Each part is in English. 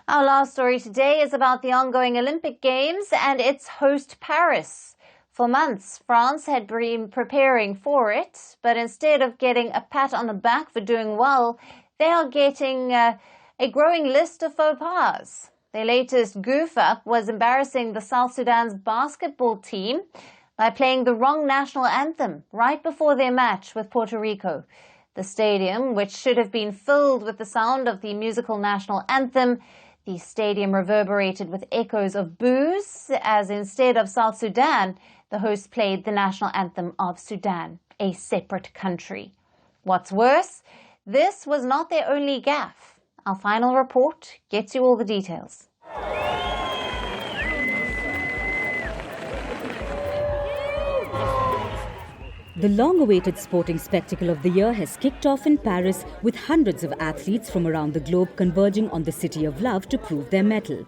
Our last story today is about the ongoing Olympic Games and its host Paris. For months, France had been preparing for it, but instead of getting a pat on the back for doing well, they are getting a growing list of faux pas. Their latest goof-up was embarrassing the South Sudan's basketball team by playing the wrong national anthem right before their match with Puerto Rico. The stadium, which should have been filled with the sound of the musical national anthem, the stadium reverberated with echoes of boos, as instead of South Sudan, the host played the national anthem of Sudan, a separate country. What's worse, this was not their only gaffe. Our final report gets you all the details. The long-awaited sporting spectacle of the year has kicked off in Paris, with hundreds of athletes from around the globe converging on the City of Love to prove their mettle.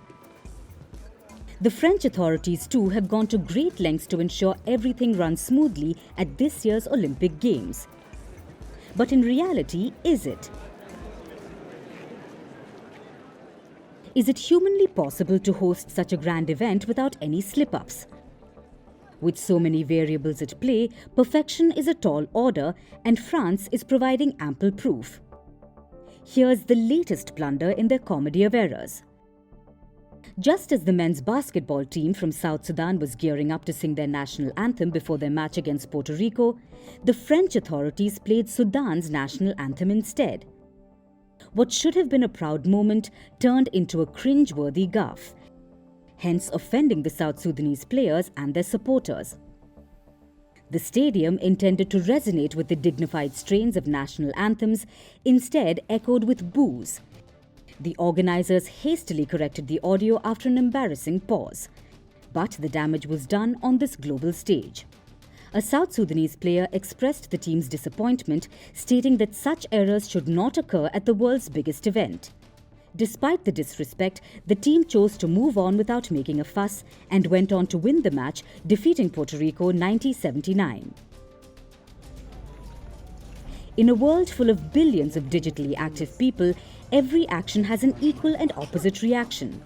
The French authorities too have gone to great lengths to ensure everything runs smoothly at this year's Olympic Games. But in reality, is it? Is it humanly possible to host such a grand event without any slip-ups? With so many variables at play, perfection is a tall order, and France is providing ample proof. Here's the latest blunder in their comedy of errors. Just as the men's basketball team from South Sudan was gearing up to sing their national anthem before their match against Puerto Rico, the French authorities played Sudan's national anthem instead. What should have been a proud moment turned into a cringe-worthy gaffe, hence offending the South Sudanese players and their supporters. The stadium, intended to resonate with the dignified strains of national anthems, instead echoed with boos. The organisers hastily corrected the audio after an embarrassing pause. But the damage was done on this global stage. A South Sudanese player expressed the team's disappointment, stating that such errors should not occur at the world's biggest event. Despite the disrespect, the team chose to move on without making a fuss and went on to win the match, defeating Puerto Rico 90-79. In a world full of billions of digitally active people, every action has an equal and opposite reaction.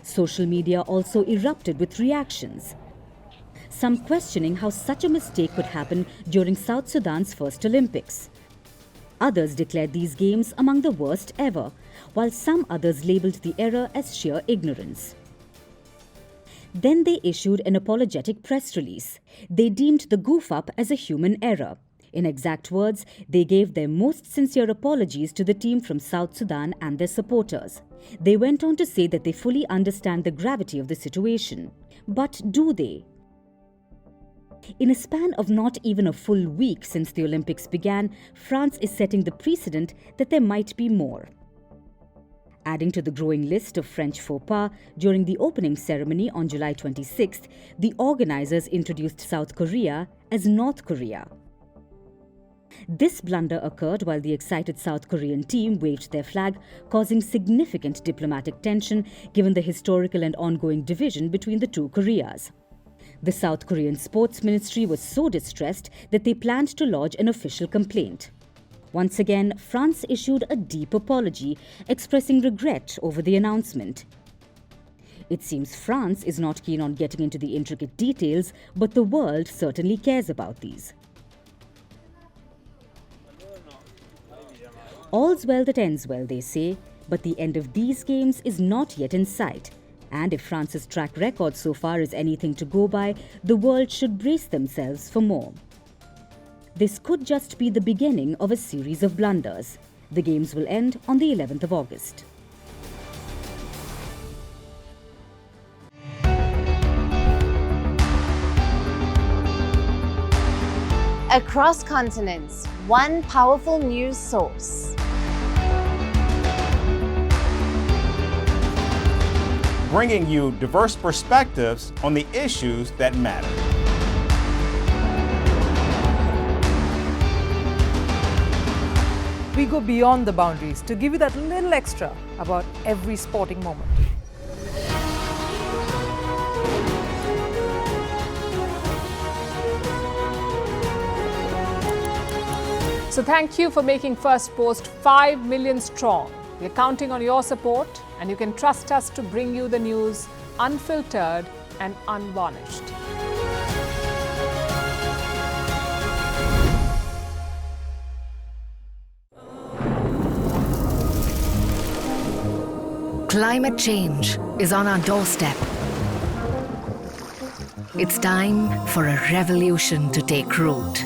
Social media also erupted with reactions. Some questioning how such a mistake could happen during South Sudan's first Olympics. Others declared these games among the worst ever, while some others labelled the error as sheer ignorance. Then they issued an apologetic press release. They deemed the goof-up as a human error. In exact words, they gave their most sincere apologies to the team from South Sudan and their supporters. They went on to say that they fully understand the gravity of the situation. But do they? In a span of not even a full week since the Olympics began, France is setting the precedent that there might be more. Adding to the growing list of French faux pas, during the opening ceremony on July 26th, the organisers introduced South Korea as North Korea. This blunder occurred while the excited South Korean team waved their flag, causing significant diplomatic tension given the historical and ongoing division between the two Koreas. The South Korean Sports Ministry was so distressed that they planned to lodge an official complaint. Once again, France issued a deep apology, expressing regret over the announcement. It seems France is not keen on getting into the intricate details, but the world certainly cares about these. All's well that ends well, they say, but the end of these games is not yet in sight. And if France's track record so far is anything to go by, the world should brace themselves for more. This could just be the beginning of a series of blunders. The Games will end on the 11th of August. Across continents, one powerful news source. Bringing you diverse perspectives on the issues that matter. We go beyond the boundaries to give you that little extra about every sporting moment. So thank you for making Firstpost 5 million strong. We're counting on your support, and you can trust us to bring you the news unfiltered and unvarnished. Climate change is on our doorstep. It's time for a revolution to take root.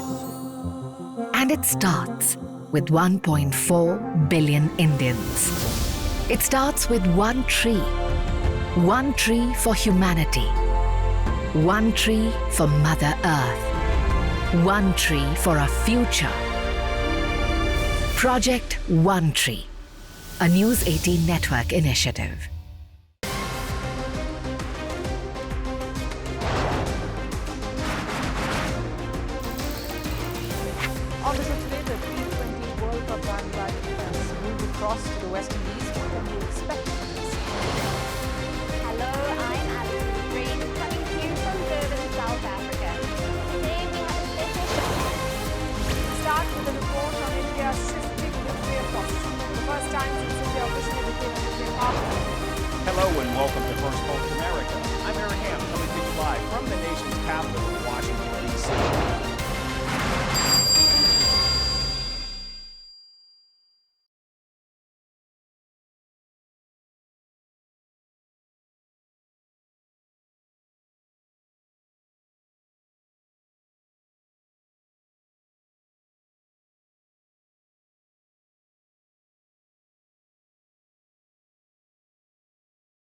And it starts with 1.4 billion Indians. It starts with one tree for humanity, one tree for Mother Earth, one tree for a future. Project One Tree, a News 18 network initiative. On this today, the T20 World Cup bandwagon has moved across to the West Indies. What can we expect